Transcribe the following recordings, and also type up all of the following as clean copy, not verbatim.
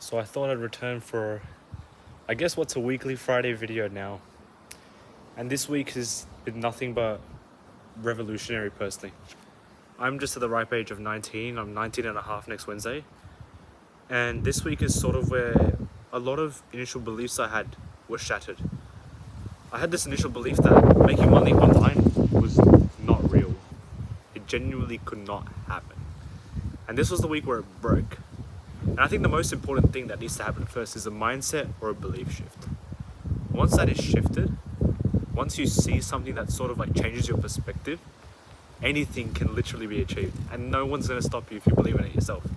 So I thought I'd return for, I guess, what's a weekly Friday video now. And this week has been nothing but revolutionary personally. I'm just at the ripe age of 19. I'm 19 and a half next Wednesday. And this week is sort of where a lot of initial beliefs I had were shattered. I had this initial belief that making money online was not real. It genuinely could not happen. And this was the week where it broke. And I think the most important thing that needs to happen first is a mindset or a belief shift. Once that is shifted, once you see something that sort of like changes your perspective, anything can literally be achieved. And no one's going to stop you if you believe in it yourself.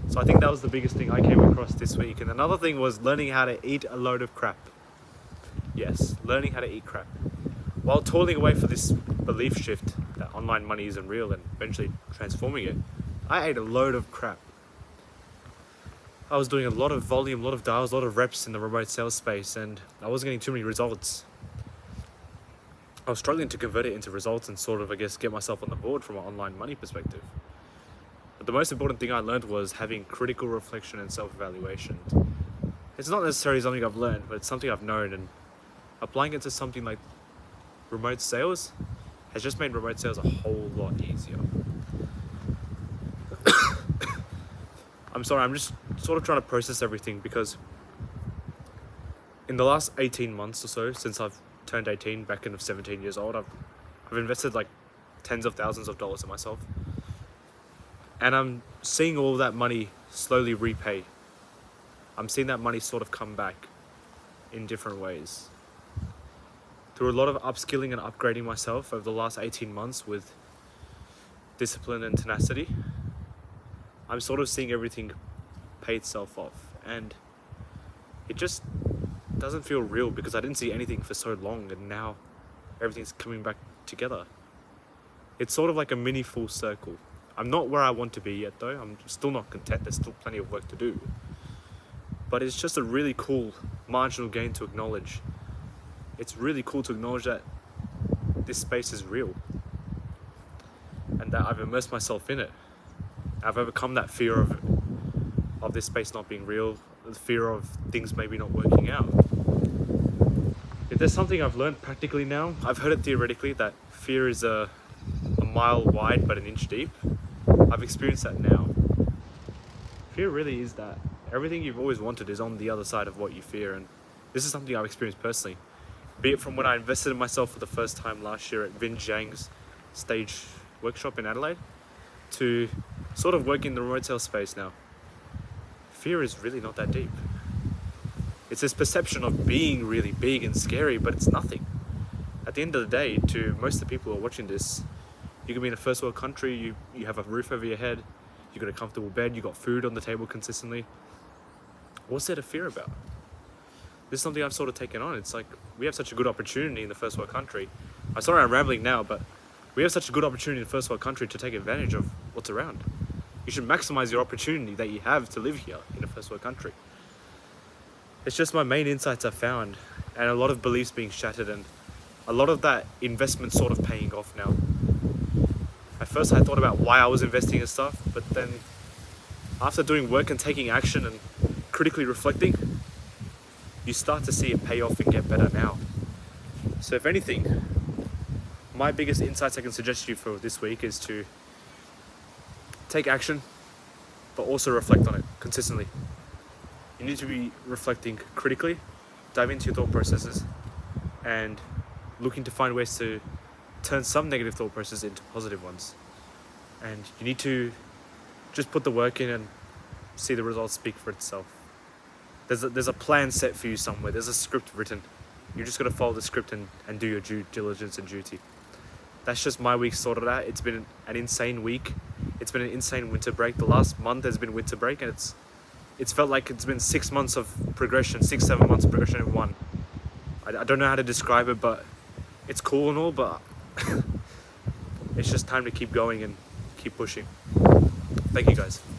So I think that was the biggest thing I came across this week. And another thing was learning how to eat a load of crap. Yes, learning how to eat crap. While toiling away for this belief shift that online money isn't real and eventually transforming it, I ate a load of crap. I was doing a lot of volume, a lot of dials, a lot of reps in the remote sales space, and I wasn't getting too many results. I was struggling to convert it into results and sort of, I guess, get myself on the board from an online money perspective. But the most important thing I learned was having critical reflection and self-evaluation. It's not necessarily something I've learned, but it's something I've known, and applying it to something like remote sales has just made remote sales a whole lot easier. I'm sorry, I'm just sort of trying to process everything because in the last 18 months or so, since I've turned 18, back in 17 years old, I've invested like tens of thousands of dollars in myself. And I'm seeing all that money slowly repay. I'm seeing that money sort of come back in different ways. Through a lot of upskilling and upgrading myself over the last 18 months with discipline and tenacity, I'm sort of seeing everything pay itself off. And it just doesn't feel real because I didn't see anything for so long and now everything's coming back together. It's sort of like a mini full circle. I'm not where I want to be yet though. I'm still not content. There's still plenty of work to do. But it's just a really cool marginal gain to acknowledge. It's really cool to acknowledge that this space is real and that I've immersed myself in it. I've overcome that fear of this space not being real, the fear of things maybe not working out. If there's something I've learned practically now, I've heard it theoretically that fear is a mile wide but an inch deep. I've experienced that now. Fear really is that. Everything you've always wanted is on the other side of what you fear, and this is something I've experienced personally. Be it from when I invested in myself for the first time last year at Vin Zhang's stage workshop in Adelaide, to sort of working in the remote sales space now. Fear is really not that deep. It's this perception of being really big and scary, but it's nothing. At the end of the day, to most of the people who are watching this, you can be in a first world country, you have a roof over your head, you got a comfortable bed, you got food on the table consistently. What's there to fear about? This is something I've sort of taken on. It's like, we have such a good opportunity in the first world country. I'm sorry I'm rambling now, but we have such a good opportunity in the first world country to take advantage of what's around. You should maximize your opportunity that you have to live here in a first world country. It's just my main insights I've found, and a lot of beliefs being shattered, and a lot of that investment sort of paying off now. At first I thought about why I was investing in stuff, but then after doing work and taking action and critically reflecting, you start to see it pay off and get better now. So if anything, my biggest insights I can suggest to you for this week is to take action, but also reflect on it consistently. You need to be reflecting critically, dive into your thought processes, and looking to find ways to turn some negative thought processes into positive ones. And you need to just put the work in and see the results speak for itself. There's a plan set for you somewhere. There's a script written. You just got to follow the script and do your due diligence and duty. That's just my week sorted out. It's been an insane week. It's been an insane winter break. The last month has been winter break, and it's felt like it's been 6 months of progression, 6-7 months of progression in one. I don't know how to describe it, but it's cool and all, but it's just time to keep going and keep pushing. Thank you guys.